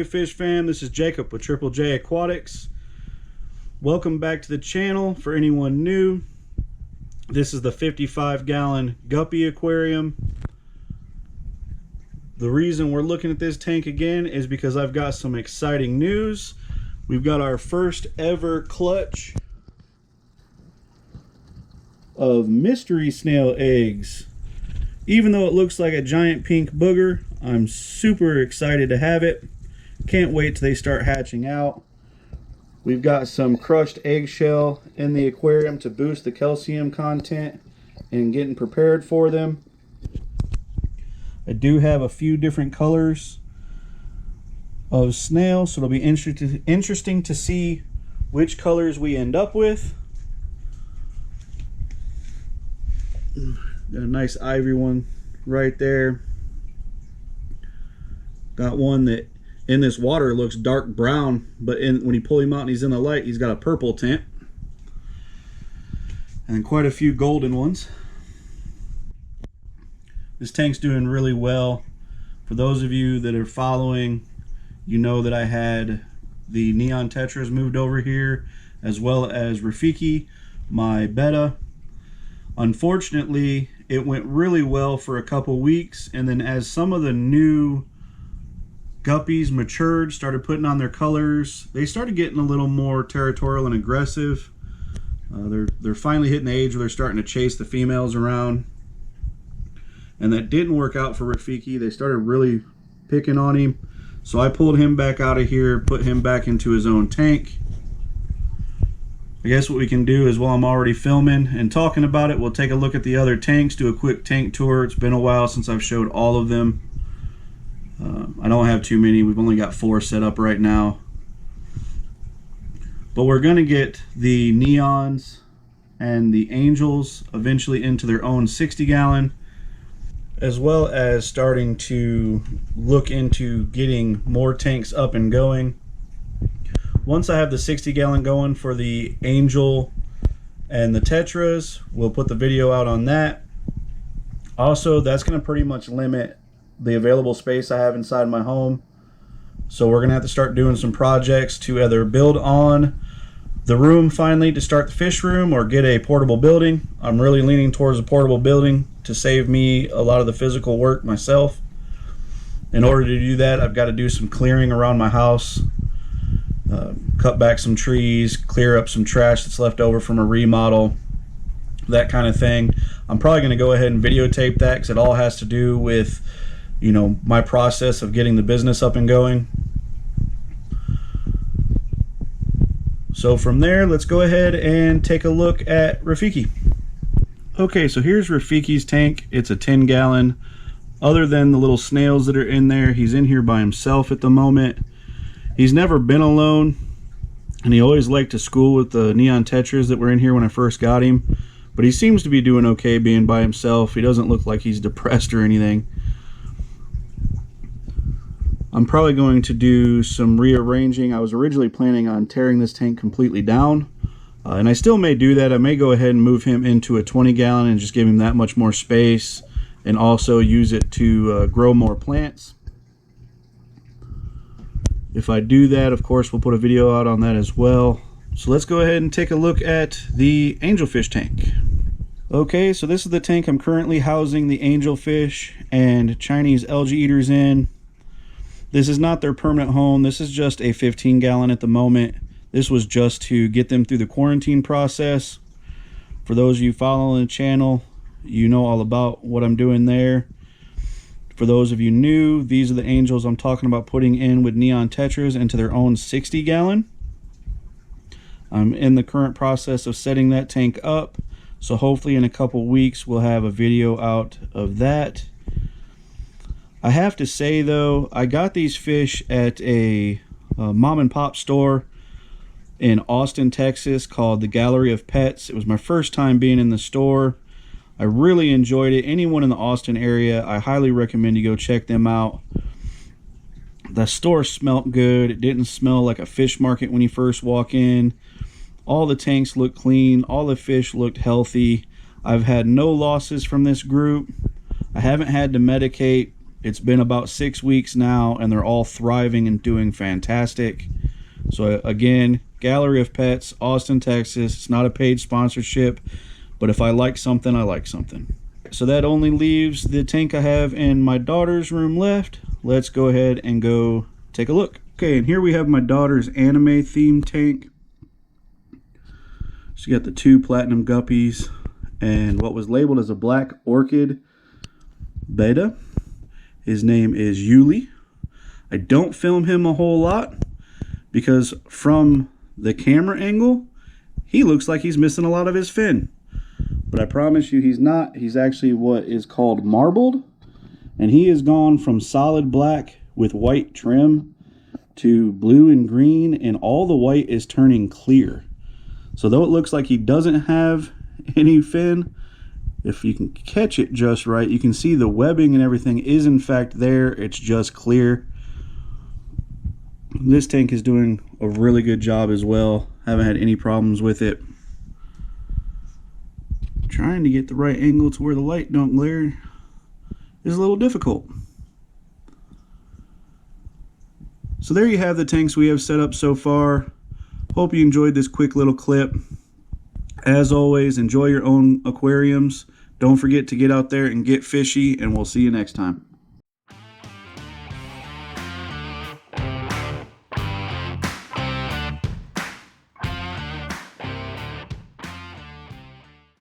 fish fam, this is Jacob with Triple J Aquatics. Welcome back to the channel. For anyone new, this is the 55-gallon guppy aquarium. The reason we're looking at this tank again is because I've got some exciting news. We've got our first ever clutch of mystery snail eggs. Even though it looks like a giant pink booger, I'm super excited to have it. Can't wait till they start hatching out. We've got some crushed eggshell in the aquarium to boost the calcium content and getting prepared for them. I do have a few different colors of snail, so it'll be interesting to see which colors we end up with. Got a nice ivory one right there. Got one that in this water looks dark brown, but when you pull him out and he's in the light, he's got a purple tint. And quite a few golden ones. This tank's doing really well. For those of you that are following, you know that I had the neon tetras moved over here, as well as Rafiki, my betta. Unfortunately, it went really well for a couple weeks, and then as some of the new guppies matured, started putting on their colors, they started getting a little more territorial and aggressive. They're finally hitting the age where they're starting to chase the females around, and that didn't work out for Rafiki. They started really picking on him, so I pulled him back out of here, put him back into his own tank. I guess what we can do is, while I'm already filming and talking about it, we'll take a look at the other tanks, do a quick tank tour. It's been a while since I've showed all of them. I don't have too many. We've only got 4 set up right now. But we're going to get the neons and the angels eventually into their own 60-gallon, as well as starting to look into getting more tanks up and going. Once I have the 60-gallon going for the angel and the tetras, we'll put the video out on that. Also, that's going to pretty much limit the available space I have inside my home. So we're going to have to start doing some projects to either build on the room finally to start the fish room, or get a portable building. I'm really leaning towards a portable building to save me a lot of the physical work myself. In order to do that, I've got to do some clearing around my house. Cut back some trees, clear up some trash that's left over from a remodel, that kind of thing. I'm probably going to go ahead and videotape that, because it all has to do with, you know, my process of getting the business up and going. So from there, let's go ahead and take a look at Rafiki. Okay, so here's Rafiki's tank. It's a 10-gallon. Other than the little snails that are in there, he's in here by himself at the moment. He's never been alone, and he always liked to school with the neon tetras that were in here when I first got him. But he seems to be doing okay being by himself. He doesn't look like he's depressed or anything. I'm probably going to do some rearranging. I was originally planning on tearing this tank completely down, and I still may do that. I may go ahead and move him into a 20-gallon and just give him that much more space, and also use it to grow more plants. If I do that, of course, we'll put a video out on that as well. So let's go ahead and take a look at the angelfish tank. Okay, so this is the tank I'm currently housing the angelfish and Chinese algae eaters in. This is not their permanent home. This is just a 15-gallon at the moment. This was just to get them through the quarantine process. For those of you following the channel, you know all about what I'm doing there. For those of you new, these are the angels I'm talking about putting in with neon tetras into their own 60-gallon. I'm in the current process of setting that tank up, so hopefully in a couple weeks we'll have a video out of that. I have to say though, I got these fish at a mom and pop store in Austin, Texas called the Gallery of Pets. It was my first time being in the store. I really enjoyed it. Anyone in the Austin area, I highly recommend you go check them out. The store smelled good. It didn't smell like a fish market when you first walk in. All the tanks looked clean. All the fish looked healthy. I've had no losses from this group. I haven't had to medicate It's been about 6 weeks now, and they're all thriving and doing fantastic. So again, Gallery of Pets, Austin, Texas. It's not a paid sponsorship, but if I like something, I like something. So that only leaves the tank I have in my daughter's room left. Let's go ahead and go take a look. Okay, and here we have my daughter's anime themed tank. She got the 2 platinum guppies and what was labeled as a black orchid beta. His name is Yuli. I don't film him a whole lot because from the camera angle, he looks like he's missing a lot of his fin. But I promise you he's not. He's actually what is called marbled. And he has gone from solid black with white trim to blue and green, and all the white is turning clear. So though it looks like he doesn't have any fin, if you can catch it just right, you can see the webbing and everything is in fact there. It's just clear. This tank is doing a really good job as well. Haven't had any problems with it. Trying to get the right angle to where the light don't glare is a little difficult. So there you have the tanks we have set up so far. Hope you enjoyed this quick little clip. As always, enjoy your own aquariums. Don't forget to get out there and get fishy, and we'll see you next time.